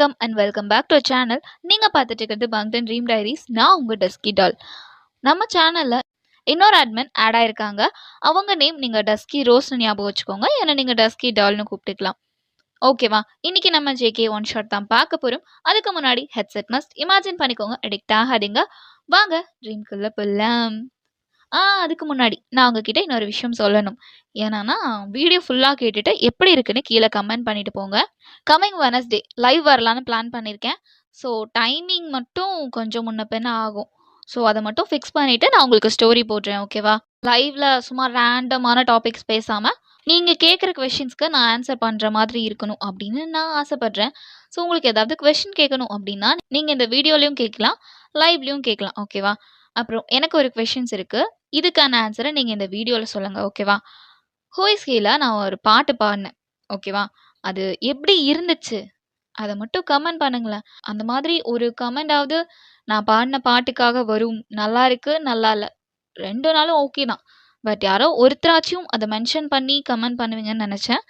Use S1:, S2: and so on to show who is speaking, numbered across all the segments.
S1: வணக்கம் and welcome back to channel. நீங்கள் பார்த்துட்டு இருக்கிறது பங்டன் ட்ரீம் டைரிஸ். நான் உங்கள் டஸ்கி டால். நம்ம சேனலில் இன்னொரு அட்மின் ஆட் ஆயிருக்காங்க. அவங்க நேம் நீங்கள் டஸ்கி ரோஸ்னு ஞாபகம் வச்சுக்கோங்க. ஏன்னா நீங்கள் டஸ்கி டால்னு கூப்பிட்டுக்கலாம். ஓகேவா? இன்னைக்கு நம்ம ஜேகே ஒன் ஷாட் தான் பார்க்க போகிறோம். அதுக்கு முன்னாடி ஹெட்செட் மஸ்ட் இமேஜின் பண்ணிக்கோங்க. அடிக்ட் ஆகாதீங்க. வாங்க ட்ரீம்குள்ளே போகலாம். அதுக்கு முன்னாடி நான் உங்ககிட்ட இன்னொரு விஷயம் சொல்லணும். ஏன்னா வீடியோ ஃபுல்லாக கேட்டுட்டு எப்படி இருக்குன்னு கீழே கமெண்ட் பண்ணிட்டு போங்க. கம்மிங் வெனஸ்டே லைவ் வரலான்னு பிளான் பண்ணியிருக்கேன். ஸோ டைமிங் மட்டும் கொஞ்சம் முன்ன பின்ன ஆகும். ஸோ அதை மட்டும் ஃபிக்ஸ் பண்ணிவிட்டு நான் உங்களுக்கு ஸ்டோரி போடுறேன். ஓகேவா? லைவில் சும்மா ரேண்டமான டாபிக்ஸ் பேசாமல் நீங்கள் கேட்குற கொஷின்ஸ்க்கு நான் ஆன்சர் பண்ணுற மாதிரி இருக்கணும் அப்படின்னு நான் ஆசைப்பட்றேன். ஸோ உங்களுக்கு ஏதாவது கொஷின் கேட்கணும் அப்படின்னா நீங்கள் இந்த வீடியோலையும் கேட்கலாம், லைவ்லையும் கேட்கலாம். ஓகேவா? அப்புறம் எனக்கு ஒரு கொஷின்ஸ் இருக்குது. இதுக்கான ஆன்சரை நீங்கள் இந்த வீடியோவில் சொல்லுங்கள். ஓகேவா? ஹோய்ஸ்கேல நான் ஒரு பாட்டு பாடினேன். ஓகேவா? அது எப்படி இருந்துச்சு அதை மட்டும் கமெண்ட் பண்ணுங்களேன். அந்த மாதிரி ஒரு கமெண்டாவது நான் பாடின பாட்டுக்காக வரும். நல்லா இருக்கு, நல்லா இல்லை, 2 நாளும் ஓகே தான். பட் யாரோ ஒருத்தராச்சும் அதை மென்ஷன் பண்ணி கமெண்ட் பண்ணுவீங்கன்னு நினச்சேன்.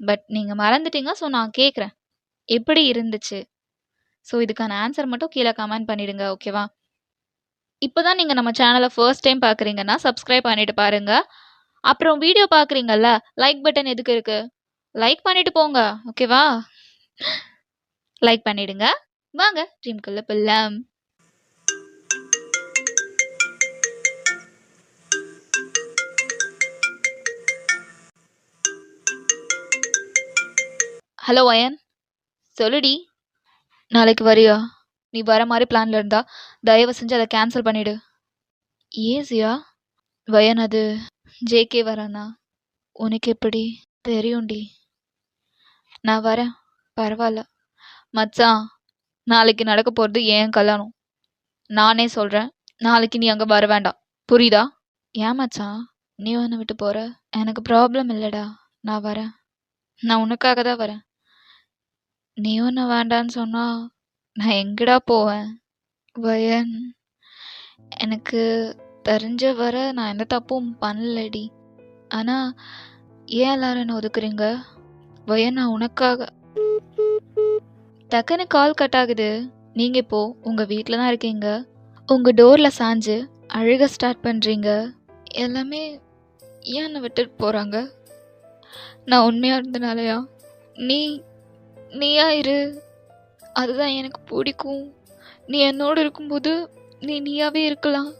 S1: பட் நீங்கள் மறந்துட்டீங்க. ஸோ நான் கேட்குறேன், எப்படி இருந்துச்சு? ஸோ இதுக்கான ஆன்சர் மட்டும் கீழே கமெண்ட் பண்ணிடுங்க. ஓகேவா? இப்போ தான் நீங்கள் நம்ம சேனலை ஃபர்ஸ்ட் டைம் பார்க்குறீங்கன்னா சப்ஸ்கிரைப் பண்ணிட்டு பாருங்க. அப்புறம் வீடியோ பார்க்குறீங்கல்ல, லைக் பட்டன் எதுக்கு இருக்கு? லைக் பண்ணிட்டு போங்க. ஓகேவா? லைக் பண்ணிடுங்க. வாங்க ட்ரீம்குள்ள போகலாம். ஹலோ வயன், சொல்லுடி. நாளைக்கு வரியா? நீ வர மாதிரி பிளான்ல இருந்தா தயவு செஞ்சு அதை கேன்சல் பண்ணிடு. ஈஸியா? வயன், அது ஜேகே வரானா? உனக்கு எப்படி தெரியும்டி? நான் வரேன், பரவாயில்ல. மச்சான், நாளைக்கு நடக்க போகிறது ஏன் கல்யாணம். நானே சொல்கிறேன், நாளைக்கு நீ அங்கே வர வேண்டாம். புரியுதா? ஏன் மச்சான் நீ ஒன்று விட்டு போகிற? எனக்கு ப்ராப்ளம் இல்லைடா, நான் வரேன். நான் உனக்காக தான் வரேன். நீ ஒன்று வேண்டான்னு சொன்னால் நான் எங்கடா போவேன்? வயன், எனக்கு தெரிஞ்ச வர நான் எந்த தப்பும் பண்ணலடி. ஆனால் ஏன் எல்லாரும் என்ன ஒதுக்குறீங்க? வயன், நான் உனக்காக. டக்குன்னு கால் கட் ஆகுது. நீங்கள் இப்போ உங்கள் வீட்டில் தான் இருக்கீங்க. உங்கள் டோரில் சாஞ்சு அழுக ஸ்டார்ட் பண்ணுறீங்க. எல்லாமே ஏன் என்னை விட்டுட்டு போகிறாங்க? நான் உண்மையாக இருந்தனாலயா? நீயா இரு, அதுதான் எனக்கு பிடிக்கும். நீ என்னோடு இருக்கும்போது நீயாவே இருக்கலாம்.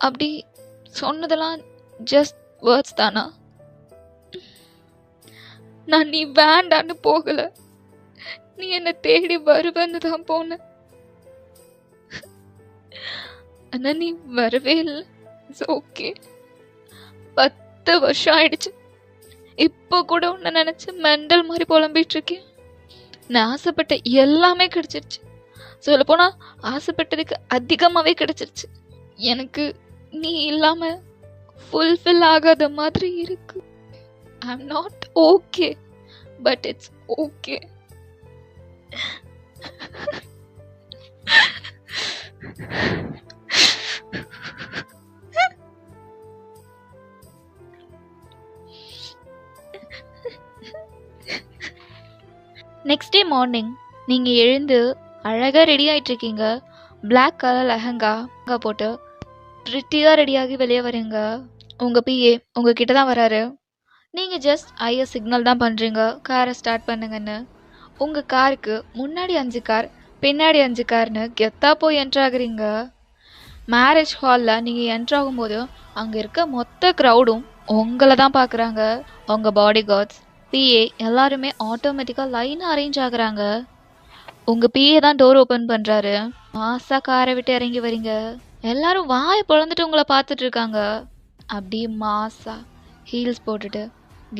S1: அப்படி சொன்னதெல்லாம் ஜஸ்ட் வேர்ட்ஸ் தானா? நான் நீ வேண்டான்னு போகலை, நீ என்னை தேடி வருவேன்னு தான் போனேன். ஆனால் நீ வரவே இல்லை. It's okay. 10 வருஷம் ஆயிடுச்சு. இப்போ கூட உன்னை நினச்சி மெண்டல் மாதிரி புலம்பிட்டு இருக்கேன். நான் ஆசைப்பட்ட எல்லாமே கிடைச்சிருச்சு. சொல்லப்போனால் ஆசைப்பட்டதுக்கு அதிகமாகவே கிடைச்சிருச்சு. எனக்கு நீ இல்லாமல் ஃபுல்ஃபில் ஆகாத மாதிரி இருக்கு. I am not okay, but it's okay. Next day morning நீங்கள் எழுந்து அழகாக ரெடி ஆகிட்ருக்கீங்க. பிளாக் கலர் லெஹங்கா போட்டு ப்ரிட்டியாக ரெடியாகி வெளியே வரீங்க. உங்கள் பிஏ உங்ககிட்ட தான் வராரு. நீங்கள் ஜஸ்ட் ஐயா சிக்னல் தான் பண்ணுறீங்க, காரை ஸ்டார்ட் பண்ணுங்கன்னு. உங்கள் காருக்கு முன்னாடி 5 கார், பின்னாடி 5 கார்னு கெத்தா போய் என்ட்ராகிறீங்க. மேரேஜ் ஹாலில் நீங்கள் என்ட்ராகும்போது அங்கே இருக்க மொத்த க்ரௌடும் உங்களை தான் பார்க்குறாங்க. உங்கள் பாடி கார்ட்ஸ், பிஏ எல்லாருமே ஆட்டோமேட்டிக்காக லைனாக அரேஞ்ச் ஆகுறாங்க. உங்கள் பிஏ தான் டோர் ஓப்பன் பண்ணுறாரு. மாசா காரை விட்டு இறங்கி வரீங்க. எல்லாரும் வாயை பொழந்துட்டு உங்களை பார்த்துட்டு இருக்காங்க. அப்படியே மாசா ஹீல்ஸ் போட்டுட்டு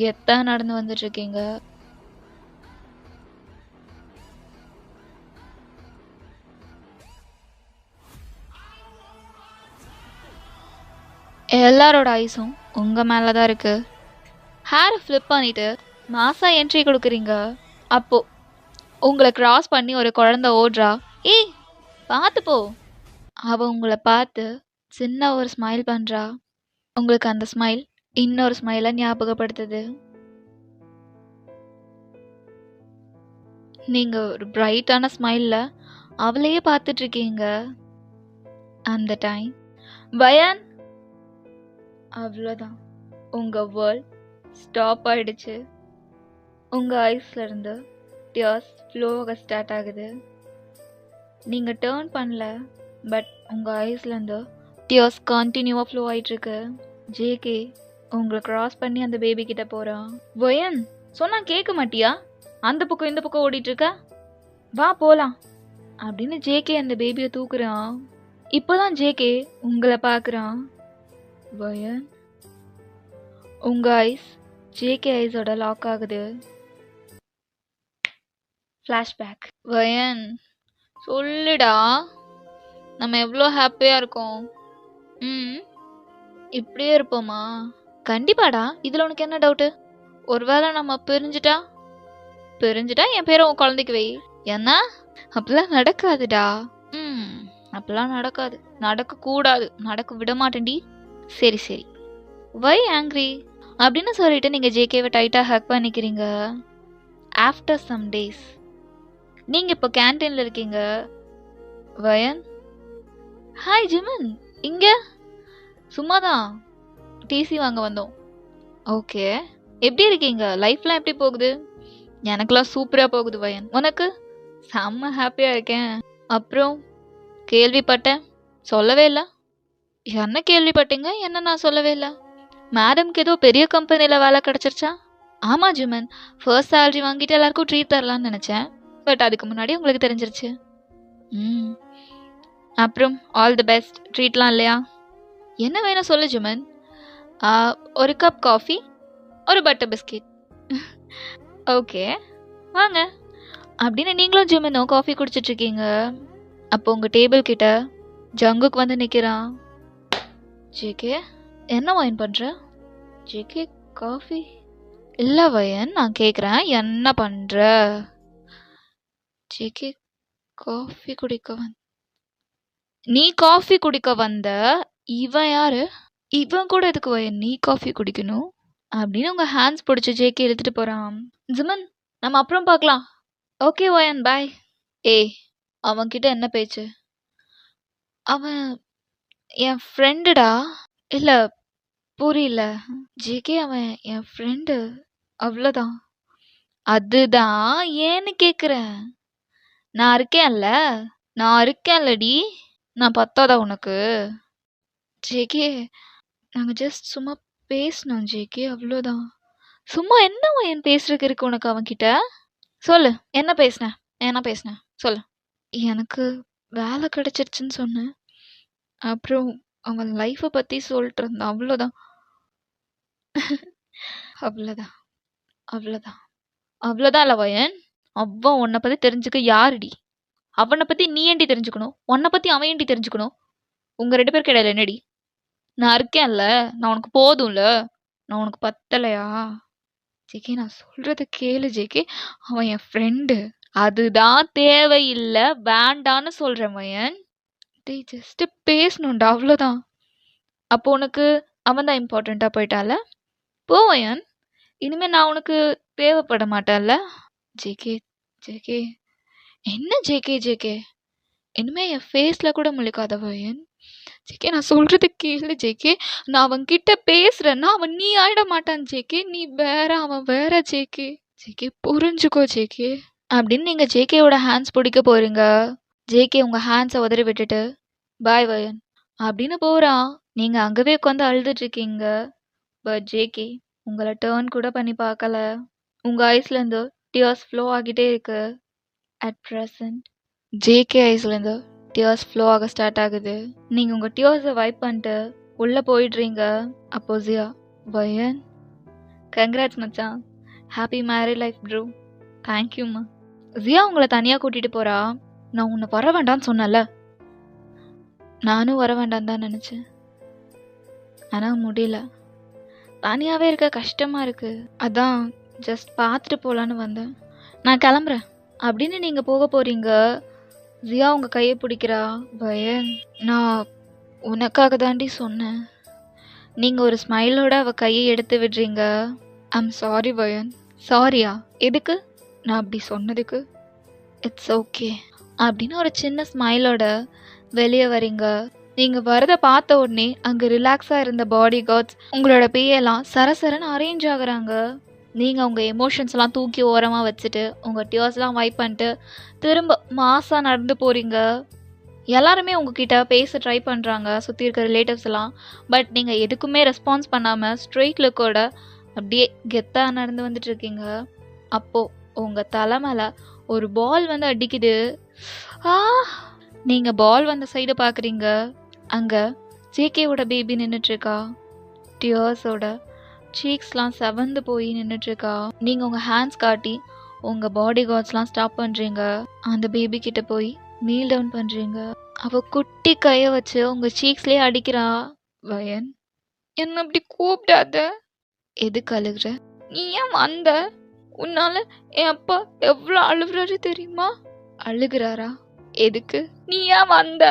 S1: கெத்தா நடந்து வந்துட்டு இருக்கீங்க. எல்லாரோட ஐஸும் உங்கள் மேலே தான் இருக்குது. ஹேரை ஃப்ளிப் பண்ணிவிட்டு மாசா என்ட்ரி கொடுக்குறீங்க. அப்போது உங்களை க்ராஸ் பண்ணி ஒரு குழந்தை ஓடுறா. ஏய் பார்த்து போ. அவள் உங்களை பார்த்து சின்ன ஒரு ஸ்மைல் பண்ணுறா. உங்களுக்கு அந்த ஸ்மைல் இன்னொரு ஸ்மைலை ஞாபகப்படுத்துது. நீங்கள் ஒரு பிரைட்டான ஸ்மைலில் அவளையே பார்த்துட்ருக்கீங்க. அந்த டைம் வயன் அவ்வளோதான், உங்கள் வேர்ல்ட் ஸ்டாப் ஆயிடுச்சு. உங்கள் ஐஸ்லேருந்து டியர்ஸ் ஃப்ளோ ஆக ஸ்டார்ட் ஆகுது. நீங்கள் டேர்ன் பண்ணல, பட் உங்கள் ஐஸ்லேருந்து டியர்ஸ் கண்டினியூவாக ஃப்ளோ ஆகிட்டுருக்கு. ஜேகே உங்களை க்ராஸ் பண்ணி அந்த பேபி கிட்ட போகிறான். வயன் சொன்னால் கேட்க மாட்டியா? அந்த பக்கம் இந்த பக்கம் ஓடிட்டுருக்க, வா போகலாம் அப்படின்னு ஜேகே அந்த பேபியை தூக்குறான். இப்போதான் ஜேகே உங்களை பார்க்குறான். வயன் உங்கள் ஐஸ் ஜேகே ஐஸோட லாக் ஆகுது. ஃப்ளாஷ்பேக். வயன் சொல்லுடா, நம்ம எவ்வளோ ஹாப்பியாக இருக்கோம். இப்படியே இருப்போமா? கண்டிப்பாடா. இதில் உனக்கு என்ன டவுட்டு? ஒருவேளை நம்ம பிரிஞ்சுட்டா என் பேரை உன் குழந்தைக்கு வை. ஏன்னா அப்படிலாம் நடக்காதுடா. அப்படிலாம் நடக்காது, நடக்கக்கூடாது, நடக்க விட மாட்டேன்டி. சரி சரி, வை ஆங்க்ரி அப்படின்னு சொல்லிட்டு நீங்கள் ஜேகேவை டைட்டாக ஹக் பண்ணிக்கிறீங்க. ஆஃப்டர் சம் டேஸ் நீங்கள் இப்போ கேன்டீனில் இருக்கீங்க. வயன், ஹாய் ஜிமன், இங்கே சும்மாதான் டிசி வாங்க வந்தோம். ஓகே, எப்படி இருக்கீங்க? லைஃப்லாம் எப்படி போகுது? எனக்குலாம் சூப்பராக போகுது வயன். உனக்கு? செம்ம ஹாப்பியாக இருக்கேன். அப்புறம் கேள்விப்பட்டேன், சொல்லவே இல்லை. என்ன கேள்விப்பட்டீங்க? என்ன நான் சொல்லவே இல்லை. மேடம்க்கு ஏதோ பெரிய கம்பெனியில் வேலை கிடச்சிருச்சா? ஆமாம் ஜிமன், ஃபர்ஸ்ட் சேலரி வாங்கிட்டு எல்லாருக்கும் ட்ரீட் தரலான்னு நினச்சேன், பட் அதுக்கு முன்னாடி உங்களுக்கு தெரிஞ்சிருச்சு. அப்புறம் ஆல் தி பெஸ்ட். ட்ரீட்லாம் இல்லையா? என்ன வேணும் சொல்லு ஜிமன். ஒரு கப் காஃபி, ஒரு பட்டர் பிஸ்கெட். ஓகே வாங்க அப்படின்னு நீங்களும் ஜிமனும் காஃபி குடிச்சிட்ருக்கீங்க. அப்போ உங்கள் டேபிள் கிட்ட ஜங்குக்கு வந்து நிற்கிறான். ஜேகே, என்ன வயன் பண்ணுற? ஜேகே, காஃபி இல்லை வயன், நான் கேட்குறேன் என்ன பண்ணுற? ஜேகே, காஃபி குடிக்க நீ காஃபி குடிக்க வந்த, இவன் யாரு? இவன் கூட எதுக்கு வயன் நீ காஃபி குடிக்கணும் அப்படின்னு உங்கள் ஹேண்ட்ஸ் பிடிச்சி ஜேகே எடுத்துகிட்டு போகிறான். ஜிமன், நம்ம அப்புறம் பார்க்கலாம். ஓகே வயன், பாய். ஏய், அவன்கிட்ட என்ன பேச்சு? அவன் என் ஃப்ரெண்டுடா. இல்லை புரியல. ஜேகே, அவன் என் ஃப்ரெண்டு, அவ்வளோதான். அதுதான் ஏன்னு கேட்குறேன். நான் இருக்கேன்லடி, நான் பத்தாதா உனக்கு? ஜேகே, நாங்கள் ஜஸ்ட் சும்மா பேசினோம் ஜேகே, அவ்வளோதான். சும்மா என்ன என் பேசுறதுக்கு இருக்கு உனக்கு அவன்கிட்ட? சொல்லு, என்ன பேசினேன் சொல்லு. எனக்கு வேலை கிடைச்சிருச்சுன்னு சொன்னேன். அப்புறம் அவன் லைஃப்பை பற்றி சொல்லிட்டு இருந்தான், அவ்வளோதான். அவ்வளோதான் அவ்வளோதான் அவ்வளோதான் இல்லை வயன். அவன் உன்னை பற்றி தெரிஞ்சுக்க யாருடி? அவனை பற்றி நீ ஏண்டி தெரிஞ்சுக்கணும்? உன்னை பற்றி அவன் ஏண்டி தெரிஞ்சுக்கணும்? உங்கள் 2 பேருக்கு இடையில என்னடி? நான் இருக்கேன்ல, நான் உனக்கு போதும்ல, நான் உனக்கு பத்தலையா? ஜேகே, நான் சொல்கிறத கேளு ஜேகே, அவன் என் ஃப்ரெண்டு, அதுதான் தேவையில்லை, வேண்டான்னு சொல்கிறேன் வயன். டே, ஜஸ்ட்டு பேசணும்டா, அவ்வளோதான். அப்போ உனக்கு அவன் தான் இம்பார்ட்டண்ட்டாக போயிட்டால? போ வயன், இனிமேல் நான் உனக்கு தேவைப்பட மாட்டேன்ல? ஜேகே ஜேகே, என்ன ஜேகே, இனிமேல் என் ஃபேஸில் கூட முழிக்காத வயன். ஜேகே, நான் சொல்கிறது கேளு ஜேகே, நான் அவன்கிட்ட பேசுகிறேன்னா அவன் நீ ஆயிட மாட்டான் ஜேகே, நீ வேற அவன் வேற ஜேகே. ஜேகே, புரிஞ்சுக்கோ ஜேகே அப்படின்னு நீங்கள் ஜேகேயோட ஹேண்ட்ஸ் பிடிக்க போகிறீங்க. ஜேகே உங்கள் ஹேண்ட்ஸை உதறி விட்டுட்டு பாய் வயன் அப்படின்னு போகிறான். நீங்கள் அங்கவே உட்காந்து அழுதுட்ருக்கீங்க. பட் ஜேகே உங்களை டேர்ன் கூட பண்ணி பார்க்கல. உங்கள் ஐஸ்லேருந்து டியர்ஸ் ஃப்ளோ ஆகிட்டே இருக்கு. அட் ப்ரெசன்ட் ஜேகே ஐஸ்லேருந்து டியர்ஸ் ஃப்ளோ ஆக ஸ்டார்ட் ஆகுது. நீங்கள் உங்கள் டியர்ஸை வைப் பண்ணிட்டு உள்ளே போயிடுறீங்க. அப்போ ஜியா, வயன் கங்க்ராட்ஸ் மச்சான், ஹாப்பி மேரிட் லைஃப் ப்ரோ. தேங்க்யூம்மா. ஜியா உங்களை தனியாக கூட்டிகிட்டு போகிறா. நான் உன்னை வர வேண்டான்னு சொன்னல, நானும் வர வேண்டான்னு தான் நினச்சேன், ஆனால் முடியல. தனியாகவே இருக்க கஷ்டமாக இருக்குது, அதான் ஜஸ்ட் பார்த்துட்டு போகலான்னு வந்தேன். நான் கிளம்புறேன் அப்படின்னு நீங்கள் போக போகிறீங்க. ஜியா உங்கள் கையை பிடிக்கிறா. வயன், நான் உனக்காக தாண்டி சொன்னேன். நீங்கள் ஒரு ஸ்மைலோட அவள் கையை எடுத்து விடுறீங்க. I'm sorry Vayan. சாரியா? எதுக்கு? நான் அப்படி சொன்னதுக்கு இட்ஸ் ஓகே அப்படின்னு ஒரு சின்ன ஸ்மைலோட வெளியே வரீங்க. நீங்கள் வரதை பார்த்த உடனே அங்கே ரிலாக்ஸாக இருந்த பாடி கார்ட்ஸ் உங்களோட பேயெல்லாம் சரசரன்னு அரேஞ்ச் ஆகுறாங்க. நீங்கள் உங்கள் எமோஷன்ஸ்லாம் தூக்கி ஓரமாக வச்சுட்டு உங்கள் டியர்ஸ்லாம் வைப் பண்ணிட்டு திரும்ப மாசாக நடந்து போகிறீங்க. எல்லாருமே உங்ககிட்ட பேச ட்ரை பண்ணுறாங்க, சுற்றி இருக்க ரிலேட்டிவ்ஸ் எல்லாம். பட் நீங்கள் எதுக்குமே ரெஸ்பான்ஸ் பண்ணாமல் ஸ்ட்ரெயிட் லுக்கோட அப்படியே கெத்தாக நடந்து வந்துட்டுருக்கீங்க. அப்போது உங்கள் தலை மேலே ஒரு பால் வந்து அடிக்குது. நீங்கள் பால் வந்த சைடு பார்க்குறீங்க. அங்கே ஜேகேவோட பேபி நின்றுட்டுருக்கா. டியர்ஸோட சீக்ஸ்லாம் செவந்து போய் நின்றுட்டுருக்கா. நீங்கள் உங்கள் ஹேண்ட்ஸ் காட்டி உங்கள் பாடி கார்ட்ஸ்லாம் ஸ்டாப் பண்ணுறீங்க. அந்த பேபி கிட்ட போய் நீல் டவுன் பண்ணுறீங்க. அவள் குட்டி கையை வச்சு உங்கள் சீக்ஸ்லேயே அடிக்கிறா. வயன், என்ன அப்படி கூப்பிடாத. எதுக்கு அழுகுற? நீ ஏன் வந்த? உன்னால என் அப்பா எவ்வளோ அழுகுறாரு தெரியுமா? அழுகுறாரா? எதுக்கு? நீ ஏன் வந்த?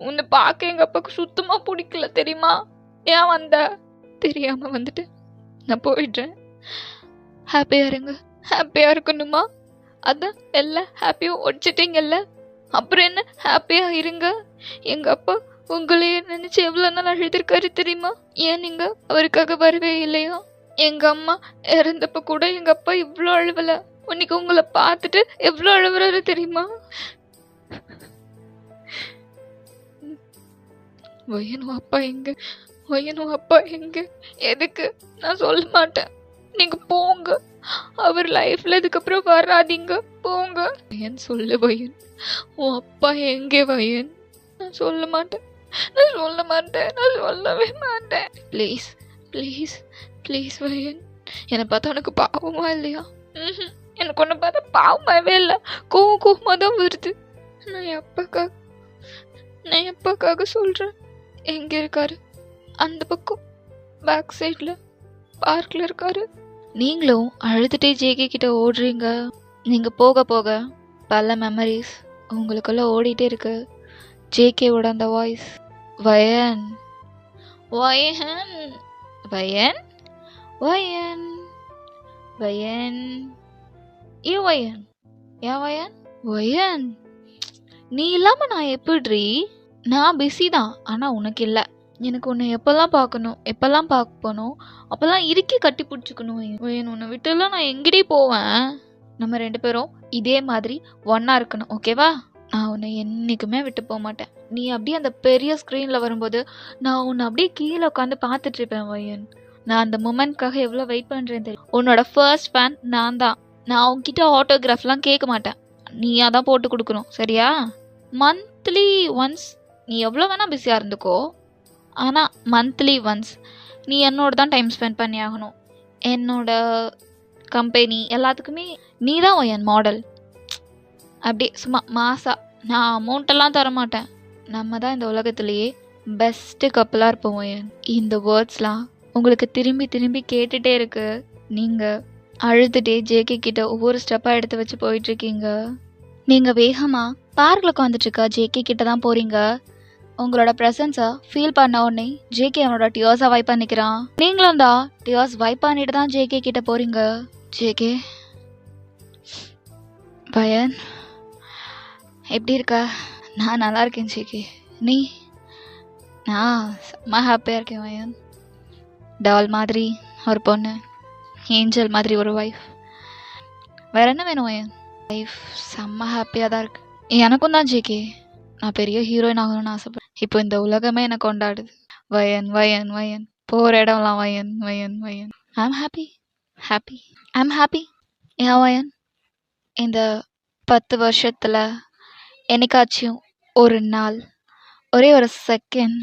S1: உன்னை பார்க்க எங்கள் அப்பாவுக்கு சுத்தமாக பிடிக்கல தெரியுமா? ஏன் வந்த? தெரியாமல் வந்துட்டு நான் போயிடுறேன். ஹாப்பியாக இருங்க. ஹாப்பியாக இருக்கணுமா? அதான் எல்லாம் ஹாப்பியாக ஒடிச்சிட்டிங்கல்ல, அப்புறம் என்ன ஹாப்பியாக இருங்க. எங்கள் அப்பா உங்களையே நினச்சி எவ்வளோ நாள் அழுதுருக்காரு தெரியுமா? ஏன் நீங்கள் அவருக்காக வரவே இல்லையா? எங்கள் அம்மா இறந்தப்ப கூட எங்கள் அப்பா இவ்வளோ அழுவலை. இன்னைக்கு உங்களை பார்த்துட்டு எவ்வளோ அழுவுறாரு தெரியுமா? வயனும் அப்பா எங்க? வயனும் அப்பா எங்க? எதுக்கு? நான் சொல்ல மாட்டேன். நீங்க போங்க. அவர் லைஃப்ல இதுக்கப்புறம் வராதீங்க. போங்க. வயன் சொல்லு வயன். உன் அப்பா எங்கே வயன்? நான் சொல்ல மாட்டேன். நான் சொல்ல மாட்டேன். நான் சொல்லவே மாட்டேன். Please please please Vayan. என்னை பார்த்தா உனக்கு பாவமா இல்லையா? எனக்கு ஒன்று பார்த்தா பாவமாகவே இல்லை. கோவமாக தான் வருது. நான் எப்பாக்காக சொல்கிறேன். எங்கே இருக்காரு? அந்த பக்கம் பேக் சைடில் பார்க்கில் இருக்காரு. நீங்களும் அழுதுகிட்டே ஜேகே கிட்ட ஓடுறீங்க. நீங்கள் போக போக பல மெமரிஸ் உங்களுக்குள்ள ஓடிட்டே இருக்கு. ஜேகேவோட அந்த வாய்ஸ், வயன் வயன் வயன் வயன் வயன் ஏ வயன் ஏன் வயன் வயன் நீ இல்லாமல் நான் எப்படி? நான் பிஸி தான், ஆனால் உனக்கு இல்லை. எனக்கு உன்னை எப்போல்லாம் பார்க்கணும், எப்போல்லாம் பார்க்கணும், அப்போல்லாம் இறுக்கி கட்டி பிடிச்சிக்கணும். வயன் உன்னை விட்டுலாம் நான் எங்கடி போவேன்? நம்ம 2 பேரும் இதே மாதிரி ஒன்றா இருக்கணும், ஓகேவா? நான் உன்னை என்றைக்குமே விட்டு போக மாட்டேன். நீ அப்படியே அந்த பெரிய ஸ்க்ரீனில் வரும்போது நான் உன்னை அப்படியே கீழே உட்காந்து பார்த்துட்ருப்பேன் வயன். நான் அந்த மொமெண்ட்காக எவ்வளோ வெயிட் பண்ணுறேன் தெரியும். உன்னோட ஃபர்ஸ்ட் ஃபேன் நான் தான். நான் உன்கிட்ட ஆட்டோகிராஃப்லாம் கேட்க மாட்டேன். நீயாக தான் போட்டு கொடுக்கணும், சரியா? மந்த்லி ஒன்ஸ் நீ எவ்வளோ வேணால் பிஸியாக இருந்துக்கோ, ஆனால் மந்த்லி ஒன்ஸ் நீ என்னோட தான் டைம் ஸ்பெண்ட் பண்ணி ஆகணும். என்னோட கம்பெனி எல்லாத்துக்குமே நீ தான் என் மாடல். அப்படியே சும்மா மாசா. நான் அமௌண்ட்டெல்லாம் தரமாட்டேன். நம்ம தான் இந்த உலகத்துலேயே பெஸ்ட்டு கப்பலாக இருப்போம் என். இந்த வேர்ட்ஸ்லாம் உங்களுக்கு திரும்பி திரும்பி கேட்டுகிட்டே இருக்கு. நீங்கள் அழுதுகிட்டே ஜேகே கிட்ட ஒவ்வொரு ஸ்டெப்பாக எடுத்து வச்சு போயிட்டுருக்கீங்க. நீங்கள் வேகமாக பார்க்கில் உட்காந்துட்ருக்க ஜேகே கிட்ட தான் போகிறீங்க. உங்களோட ப்ரெசன்ஸை ஃபீல் பண்ண உடனே ஜேகே அவனோட டியர்ஸை வைப் பண்ணிக்கிறான். நீங்களும் தான் டியர்ஸ் வைப் பண்ணிட்டு தான் ஜேகே கிட்ட போகிறீங்க. ஜேகே, பயன் எப்படி இருக்க? நான் நல்லா இருக்கேன் ஜேகே. நீ? நான் செம்ம ஹாப்பியாக இருக்கேன் வயன். டால் மாதிரி ஒரு பொண்ணு, ஏஞ்சல் மாதிரி ஒரு ஒய்ஃப். வேற என்ன வேணும் வயன்? லைஃப் செம்ம ஹாப்பியாக தான் இருக்கு. எனக்கும் தான் ஜேகே. நான் பெரிய ஹீரோயின் ஆகணும்னு ஆசைப்பட்றேன். இப்போ இந்த உலகமே என்னை கொண்டாடுது. வயன் வயன் வயன் போகிற இடம்லாம் Vayan Vayan Vayan. I'm happy happy I'm happy. ஏன் வயன்? இந்த 10 வருஷத்தில் என்னைக்காச்சும் ஒரு நாள், ஒரே ஒரு செகண்ட்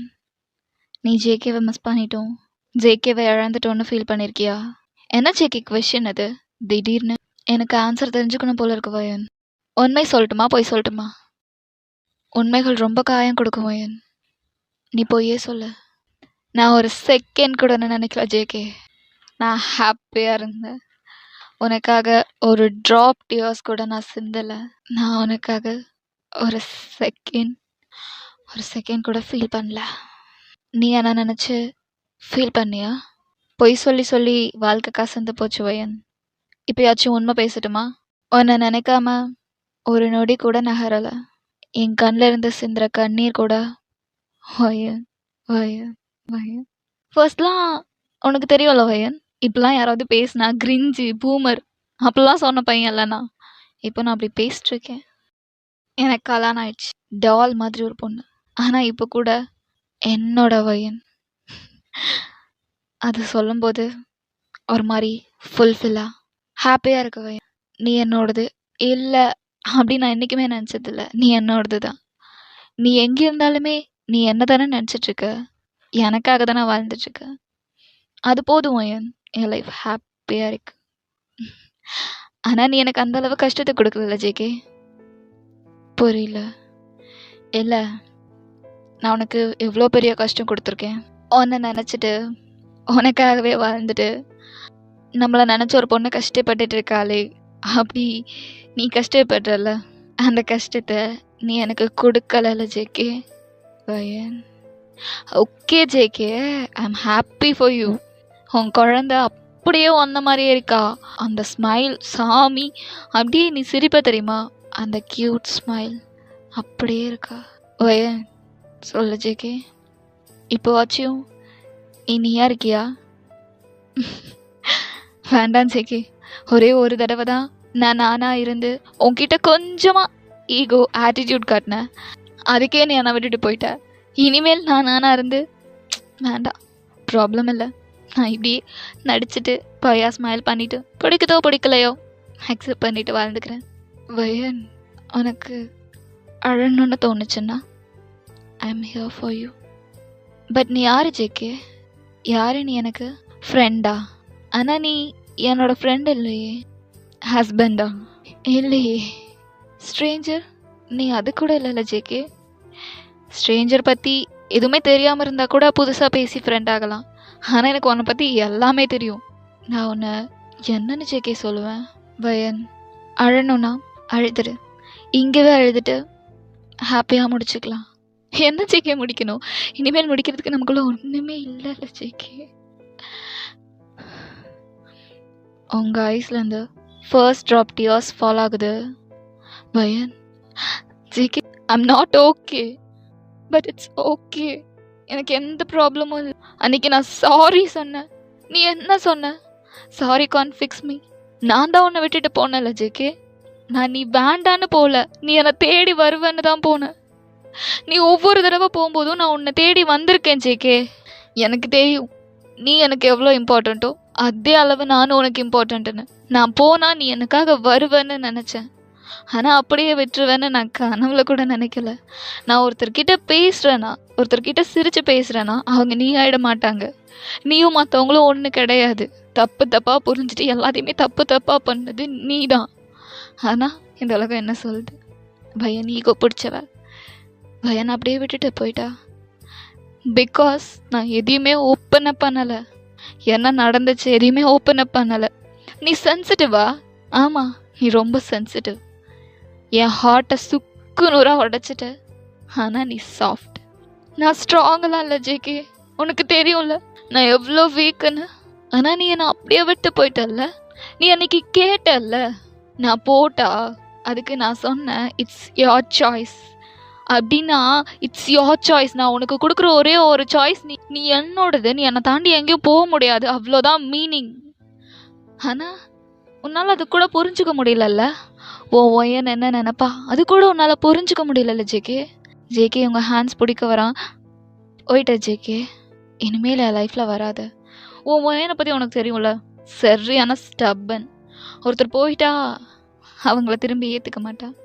S1: நீ ஜேகேவை மிஸ் பண்ணிட்டோம், ஜேகேவை இழந்துட்டோன்னு ஃபீல் பண்ணியிருக்கியா? என்ன ஜேகே கொஷின் அது திடீர்னு? எனக்கு ஆன்சர் தெரிஞ்சுக்கணும் போல இருக்கு வயன். உண்மை சொல்லட்டுமா பொய் சொல்லட்டுமா? உண்மைகள் ரொம்ப காயம் கொடுக்கும் வயன். நீ பொய்யே சொல்லு. நான் ஒரு செகண்ட் கூட நினைக்கல ஜேகே. நான் ஹாப்பியாக இருந்தேன். உனக்காக ஒரு ட்ராப் டியர்ஸ் கூட நான் சிந்தலை. நான் உனக்காக ஒரு செகண்ட் கூட ஃபீல் பண்ணல. நீ என்ன நினச்சி ஃபீல் பண்ணியா? பொய் சொல்லி சொல்லி வாழ்க்கை கசந்து போச்சு வயன். இப்போயாச்சும் உண்மை பேசட்டுமா? உன்னை நினைக்காம ஒரு நொடி கூட நகரல. என் கண்ல இருந்து சிந்துற கண்ணீர் கூட வயன் வயன் வயன். ஃபர்ஸ்ட்லாம் உனக்கு தெரியும்ல வயன், இப்படிலாம் யாராவது பேசினா கிரிஞ்சு பூமர் அப்படிலாம் சொன்ன பையன் இல்லை நான். இப்போ நான் அப்படி பேசிட்டு இருக்கேன். எனக்கு கல்யாணம் ஆயிடுச்சு, டால் மாதிரி ஒரு பொண்ணு. ஆனா இப்போ கூட என்னோட வயன். அது சொல்லும்போது ஒரு மாதிரி ஃபுல்ஃபில்லா ஹாப்பியாக இருக்க வயன். நீ என்னோடது இல்லை அப்படின்னு நான் என்றைக்குமே நினச்சதில்ல. நீ என்னோடது தான். நீ எங்கே இருந்தாலுமே நீ என்ன தானே நினச்சிட்ருக்க, எனக்காக தானே வாழ்ந்துட்டுருக்க. அது போதும் வயன், என் லைஃப் ஹாப்பியாக இருக்கு. ஆனால் நீ எனக்கு அந்த அளவு கஷ்டத்தை கொடுக்கல ஜேகே. புரியல. இல்லை, நான் உனக்கு எவ்வளோ பெரிய கஷ்டம் கொடுத்துருக்கேன். உன்னை நினச்சிட்டு உனக்காகவே வாழ்ந்துட்டு நம்மளை நினச்ச ஒரு பொண்ணு கஷ்டப்பட்டுட்டு இருக்காளே அப்படி நீ கஷ்டப்படுறல, அந்த கஷ்டத்தை நீ எனக்கு கொடுக்கல JK. Vayan okay JK, I am happy for you. உன் குழந்த அப்படியே வந்த மாதிரியே இருக்கா. அந்த ஸ்மைல் சாமி, அப்படியே நீ சிரிப்ப தெரியுமா, அந்த க்யூட் ஸ்மைல் அப்படியே இருக்கா. வயன் சொல்லு ஜேகே, இப்போவாச்சும் இனியா இருக்கியா? வேண்டாம் ஜேகே, ஒரே ஒரு தடவை தான் நான் நானாக இருந்து உன்கிட்ட கொஞ்சமாக ஈகோ ஆட்டிடியூட் காட்டினேன். அதுக்கே நீ என்னை விட்டுட்டு போயிட்ட. இனிமேல் நான் நானாக இருந்து வேண்டாம், ப்ராப்ளம் இல்லை. நான் இப்படி நடிச்சுட்டு பையா ஸ்மைல் பண்ணிவிட்டு பிடிக்குதோ பிடிக்கலையோ அக்செப்ட் பண்ணிட்டு வாழ்ந்துக்கிறேன். வயன் உனக்கு அழணுன்னு தோணுச்சுன்னா I am here for you. But நீ யார் ஜேகே? யார் நீ? எனக்கு ஃப்ரெண்டா? ஆனால் நீ என்னோட ஃப்ரெண்ட் இல்லையே. ஹஸ்பண்டா? இல்லையே. ஸ்ட்ரேஞ்சர்? நீ அது கூட இல்லைல்ல ஜேகே. ஸ்ட்ரேஞ்சர் பற்றி எதுவுமே தெரியாமல் இருந்தால் கூட புதுசாக பேசி ஃப்ரெண்ட் ஆகலாம். ஆனால் எனக்கு உன்னை பற்றி எல்லாமே தெரியும். நான் உன்னை என்னன்னு ஜேகே சொல்லுவேன்? வயன் அழணும்னா அழுதுடு, இங்கேவே அழுதுட்டு ஹாப்பியாக முடிச்சுக்கலாம். என்ன ஜேகே முடிக்கணும்? இனிமேல் முடிக்கிறதுக்கு நமக்குள்ள ஒன்றுமே இல்லைல்ல ஜேகே. உங்கள் ஐஸ்லேருந்து ஃபர்ஸ்ட் ட்ராப் டியர்ஸ் ஃபால் ஆகுது. Vayan JK, I'm not okay, but it's okay. எனக்கு எந்த ப்ராப்ளமும் இல்லை. அன்றைக்கி நான் சாரி சொன்னேன், நீ என்ன சொன்ன? Sorry confuse me. நான் தான் உன்னை விட்டுட்டு போனேன்ல ஜேகே. நான் நீ வேண்டான்னு போகல, நீ என்னை தேடி வருவேன்னு தான் போனேன். நீ ஒவ்வொரு தடவை போகும்போதும் நான் உன்னை தேடி வந்திருக்கேன் ஜேகே. எனக்கு தெரியும் நீ எனக்கு எவ்வளோ இம்பார்ட்டண்ட்டோ அதே அளவு நானும் உனக்கு இம்பார்ட்டண்ட்டுன்னு. நான் போனால் நீ எனக்காக வருவேன்னு நினச்சேன். ஆனால் அப்படியே விட்டுருவேன்னு நான் கனவுல கூட நினைக்கல. நான் ஒருத்தர்கிட்ட பேசுகிறேன்னா, ஒருத்தர்கிட்ட சிரித்து பேசுகிறேன்னா அவங்க நீ ஆகிட மாட்டாங்க. நீயும் மற்றவங்களும் ஒன்று கிடையாது. தப்பு தப்பாக புரிஞ்சுட்டு எல்லாத்தையுமே தப்பு தப்பாக பண்ணது நீ தான். ஆனால் இந்த உலகம் என்ன சொல்லுது? பையன் ஈகோ பிடிச்சவ. பையன் அப்படியே விட்டுட்டு போயிட்டா. பிகாஸ் நான் எதையுமே ஓப்பன் அப் பண்ணலை. என்ன நடந்துச்சு எதையுமே ஓப்பன் அப் பண்ணலை. நீ சென்சிட்டிவா? ஆமாம், நீ ரொம்ப சென்சிட்டிவ். என் ஹார்ட்டை சுக்கு நூறாக உடைச்சிட்ட. ஆனால் நீ சாஃப்ட். நான் ஸ்ட்ராங்கெல்லாம் இல்லை ஜேகே, உனக்கு தெரியும்ல நான் எவ்வளோ வீக்குன்னு. ஆனால் நீ என்னை அப்படியே விட்டு போயிட்டல்ல. நீ அன்னைக்கு கேட்டல்ல நான் போட்டா. அதுக்கு நான் சொன்னேன் இட்ஸ் யோர் சாய்ஸ். அப்படின்னா இட்ஸ் யோர் சாய்ஸ். நான் உனக்கு கொடுக்குற ஒரே ஒரு சாய்ஸ், நீ என்னோடது. நீ என்னை தாண்டி எங்கேயும் போக முடியாது, அவ்வளோதான் மீனிங். ஆனால் உன்னால் அது கூட புரிஞ்சுக்க முடியலல்ல. ஓ ஒயன் என்ன நினைப்பா அது கூட உன்னால் புரிஞ்சுக்க முடியலல்ல ஜேகே. ஜேகே உங்கள் ஹேண்ட்ஸ் பிடிக்க வரான். போயிட்ட ஜேகே, இனிமேல் என் லைஃப்பில் வராத. ஓ ஒயனை பற்றி உனக்கு தெரியும்ல, சரியான ஸ்டப்பன். ஒருத்தர் போயிட்டா அவங்கள திரும்பி ஏற்றுக்க மாட்டான்.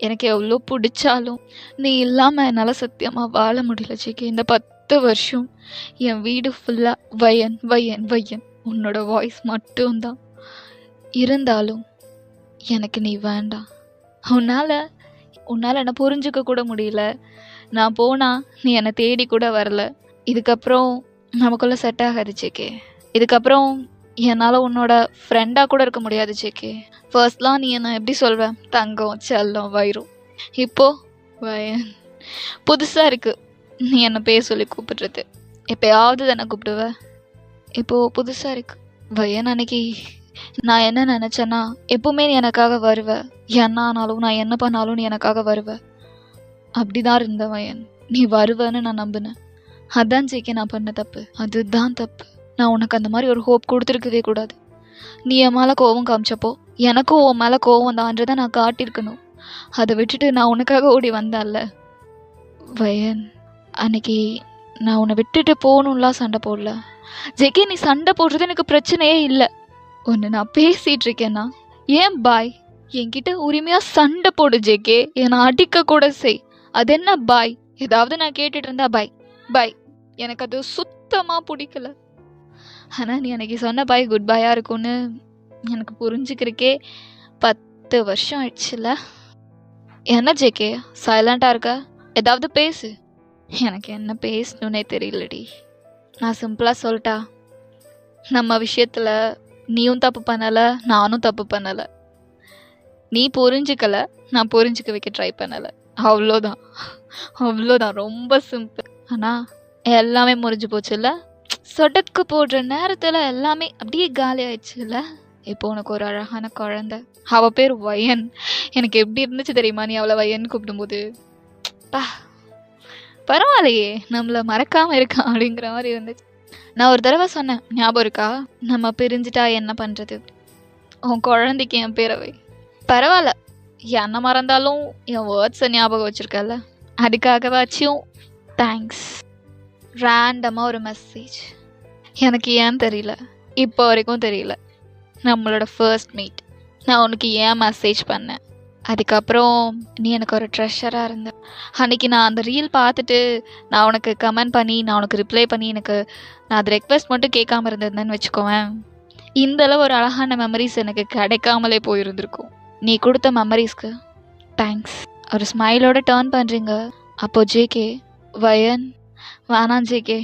S1: எனக்கு எவ்வளோ பிடிச்சாலும் நீ இல்லாமல் என்னால் சத்தியமாக வாழ முடியல ஜேகே. இந்த 10 வருஷம் என் வீடு ஃபுல்லாக வயன் வயன் வயன், உன்னோட வாய்ஸ் மட்டும்தான். இருந்தாலும் எனக்கு நீ வேண்டாம். உன்னால் என்னை புரிஞ்சுக்க கூட முடியல. நான் போனால் நீ என்னை தேடி கூட வரல. இதுக்கப்புறம் நமக்குள்ளே செட் ஆகாது ஜேகே. இதுக்கப்புறம் என்னால் உன்னோட ஃப்ரெண்டாக கூட இருக்க முடியாது ஜேகே. ஃபர்ஸ்ட்லாம் நீ என்னை எப்படி சொல்வேன்? தங்கம், செல்லம், வயிறும். இப்போது வயன். புதுசாக இருக்குது நீ என்னை பேர் சொல்லி கூப்பிடுறது. எப்போயாவது தானே கூப்பிடுவ. இப்போது புதுசாக இருக்குது வயன். அன்னைக்கு நான் என்ன நினச்சேன்னா, எப்பவுமே நீ எனக்காக வருவ. என்ன ஆனாலும், நான் என்ன பண்ணாலும் நீ எனக்காக வருவ. அப்படிதான் இருந்த வயன். நீ வருவன்னு நான் நம்பினேன். அதான் ஜேகே நான் பண்ண தப்பு. அதுதான் தப்பு. நான் உனக்கு அந்த மாதிரி ஒரு ஹோப் கொடுத்துருக்கவே கூடாது. நீ என் மேலே கோவம் காமிச்சப்போ எனக்கும் உன் மேலே கோவம் தான்றதை நான் காட்டியிருக்கணும். அதை விட்டுட்டு நான் உனக்காக ஓடி வந்தேன்ல வயன். அன்னைக்கு நான் உன்னை விட்டுட்டு போகணும்லாம் சண்டை போடல ஜேகே. நீ சண்டை போடுறது எனக்கு பிரச்சனையே இல்லை. ஒன்று நான் பேசிகிட்டு இருக்கேன்னா ஏன் பாய்? என்கிட்ட உரிமையாக சண்டை போடு ஜேகே. என்னை அடிக்க கூட செய். அது என்ன பாய்? ஏதாவது நான் கேட்டுட்டு இருந்தா பாய் பாய். எனக்கு அது சுத்தமாக பிடிக்கல. ஆனால் நீ அன்னைக்கு சொன்ன பாய் குட் பாயாக இருக்கும்னு எனக்கு புரிஞ்சுக்கிறக்கே 10 வருஷம் ஆயிடுச்சுல. என்ன ஜேகே சைலண்டாக இருக்க? ஏதாவது பேசு. எனக்கு என்ன பேசணுன்னே தெரியலடி. நான் சிம்பிளாக சொல்லிட்டா, நம்ம விஷயத்தில் நீயும் தப்பு பண்ணலை, நானும் தப்பு பண்ணலை. நீ புரிஞ்சுக்கல, நான் புரிஞ்சுக்க வைக்க ட்ரை பண்ணலை. அவ்வளோதான் அவ்வளோதான். ரொம்ப சிம்பிள். ஆனால் எல்லாமே முறிஞ்சு போச்சுல்ல. சொடக்கு போடுற நேரத்தில் எல்லாமே அப்படியே காலி ஆயிடுச்சுல்ல. இப்போ உனக்கு ஒரு அழகான குழந்தை. அவள் பேர் வயன். எனக்கு எப்படி இருந்துச்சு தெரியுமா நீ அவளை வயன் கூப்பிடும்போது? பரவாயில்லையே, நம்மளை மறக்காமல் இருக்கான் அப்படிங்கிற மாதிரி இருந்துச்சு. நான் ஒரு தடவை சொன்னேன், ஞாபகம் இருக்கா? நம்ம பிரிஞ்சுட்டா என்ன பண்ணுறது? உன் குழந்தைக்கு என் பேரவை. பரவாயில்ல, என்ன மறந்தாலும் என் வேர்ட்ஸை ஞாபகம் வச்சுருக்கல, அதுக்காகவாச்சும் தேங்க்ஸ். ரேண்டமாக ஒரு மெசேஜ். எனக்கு ஏன் தெரியல, இப்போ வரைக்கும் தெரியல. நம்மளோட ஃபர்ஸ்ட் மீட் நான் உனக்கு ஏன் மெசேஜ் பண்ணேன். அதுக்கப்புறம் நீ எனக்கு ஒரு ட்ரெஷராக இருந்த. அன்றைக்கி நான் அந்த ரீல் பார்த்துட்டு நான் உனக்கு கமெண்ட் பண்ணி நான் உனக்கு ரிப்ளை பண்ணி நான் அது ரெக்வெஸ்ட் மட்டும் கேட்காம இருந்திருந்தேன்னு வச்சுக்கோவேன், இந்தளவு ஒரு அழகான மெமரிஸ் எனக்கு கிடைக்காமலே போயிருந்திருக்கும். நீ கொடுத்த மெமரிஸ்க்கு தேங்க்ஸ். ஒரு ஸ்மைலோட டேர்ன் பண்ணுறீங்க. அப்போது ஜேகே வயன், வேணாம் ஜேகே,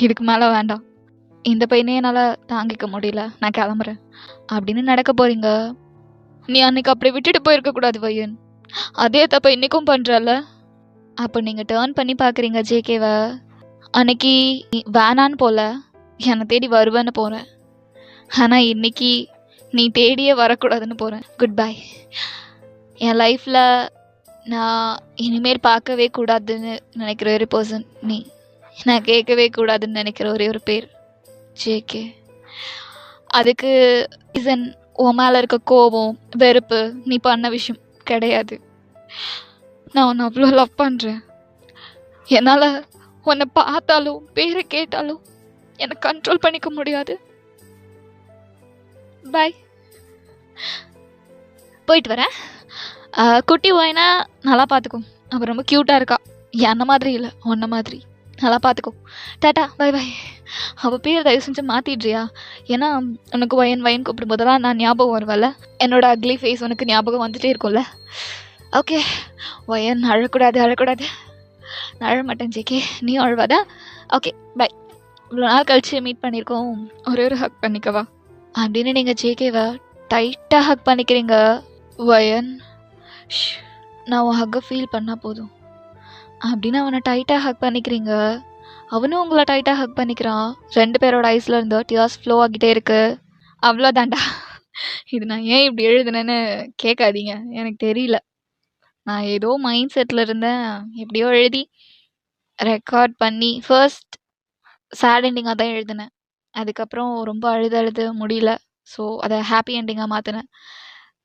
S1: இதுக்கு மேலே வேண்டாம், இந்த பையனே என்னால் தாங்கிக்க முடியல, நான் கிளம்புறேன் அப்படின்னு நடக்க போகிறீங்க. நீ அன்னைக்கு அப்படி விட்டுட்டு போயிருக்கக்கூடாது வயன். அதே தப்ப இன்றைக்கும் பண்ணுறல. அப்போ நீங்கள் டேர்ன் பண்ணி பார்க்குறீங்க ஜேகேவை. அன்னைக்கு வேணான்னு போல, என்னை தேடி வருவேன்னு போகிறேன். ஆனால் இன்னைக்கு நீ தேடியே வரக்கூடாதுன்னு போகிறேன். Good bye. என் லைஃப்பில் நான் இனிமேல் பார்க்கவே கூடாதுன்னு நினைக்கிற ஒரு பர்சன் நீ. நான் கேட்கவே கூடாதுன்னு நினைக்கிற ஒரே ஒரு பேர் ஜேகே. அதுக்கு ரீசன் உன் மேலே இருக்க கோபம், வெறுப்பு, நீ பண்ண விஷயம் கிடையாது. நான் உன்னை அவ்வளோ லவ் பண்ணுறேன். என்னால் உன்னை பார்த்தாலும் பேரை கேட்டாலும் என்னை கண்ட்ரோல் பண்ணிக்க முடியாது. பாய், போயிட்டு வரேன். குட்டி வாயினா நல்லா பார்த்துக்கோ. அவள் ரொம்ப க்யூட்டாக இருக்கா. என்ன மாதிரி இல்லை, உன்ன மாதிரி. நல்லா பார்த்துக்கோ. டாட்டா, பாய் பாய். அவள் பேர் தயவு செஞ்சு மாற்றிடுறியா? ஏன்னா உனக்கு வயன் வயன் கூப்பிடும் போதெல்லாம் நான் ஞாபகம் வருவல்ல, என்னோட அக்லி ஃபேஸ் உனக்கு ஞாபகம் வந்துகிட்டே இருக்கும்ல. ஓகே வயன், அழக்கூடாது அழக்கூடாது. நான் அழ மாட்டேன் ஜேகே, நீ அழுவாதா? Okay bye. இவ்வளோ நாள் கழிச்சு மீட் பண்ணியிருக்கோம், ஒரே ஒரு ஹக் பண்ணிக்கவா அப்படின்னு நீங்கள் ஜேகேவை டைட்டாக ஹக் பண்ணிக்கிறீங்க. வயன், நான் உன் ஹக்கை ஃபீல் பண்ணால் போதும் அப்படின்னு அவனை டைட்டாக ஹக் பண்ணிக்கிறீங்க. அவனும் உங்களை டைட்டாக ஹக் பண்ணிக்கிறான். 2 பேரோட ஐஸில் இருந்து டியர்ஸ் ஃப்ளோ ஆகிட்டே இருக்கு. அவ்வளோதாண்டா. இது நான் ஏன் இப்படி எழுதுனேன்னு கேட்காதீங்க, எனக்கு தெரியல. நான் ஏதோ மைண்ட் செட்டில் இருந்தேன், எப்படியோ எழுதி ரெக்கார்ட் பண்ணி ஃபர்ஸ்ட் சேட் எண்டிங்காக தான் எழுதினேன். அதுக்கப்புறம் ரொம்ப அழுது முடியல. ஸோ அதை ஹாப்பி எண்டிங்காக மாற்றினேன்.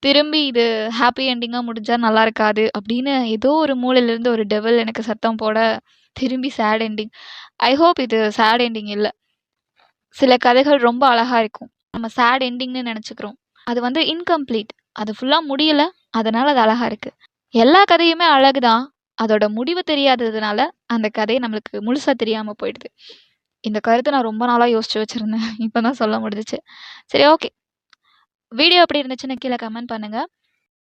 S1: திரும்பி இது ஹாப்பி எண்டிங்காக முடிஞ்சால் நல்லா இருக்காது அப்படின்னு ஏதோ ஒரு மூலையிலேருந்து ஒரு டெவல் எனக்கு சத்தம் போட திரும்பி சேட் எண்டிங். ஐ ஹோப் இது சேட் எண்டிங் இல்லை. சில கதைகள் ரொம்ப அழகாக இருக்கும், நம்ம சேட் எண்டிங்னு நினச்சிக்கிறோம். அது இன்கம்ப்ளீட், அது ஃபுல்லாக முடியலை, அதனால் அது அழகாக இருக்குது. எல்லா கதையுமே அழகு தான், அதோட முடிவு தெரியாததுனால அந்த கதை நம்மளுக்கு முழுசாக தெரியாமல் போயிடுது. இந்த கருத்தை நான் ரொம்ப நாளாக யோசிச்சு வச்சுருந்தேன், இப்போ தான் சொல்ல முடிஞ்சிச்சு. சரி, ஓகே. வீடியோ எப்படி இருந்துச்சுன்னு கீழே கமெண்ட் பண்ணுங்கள்.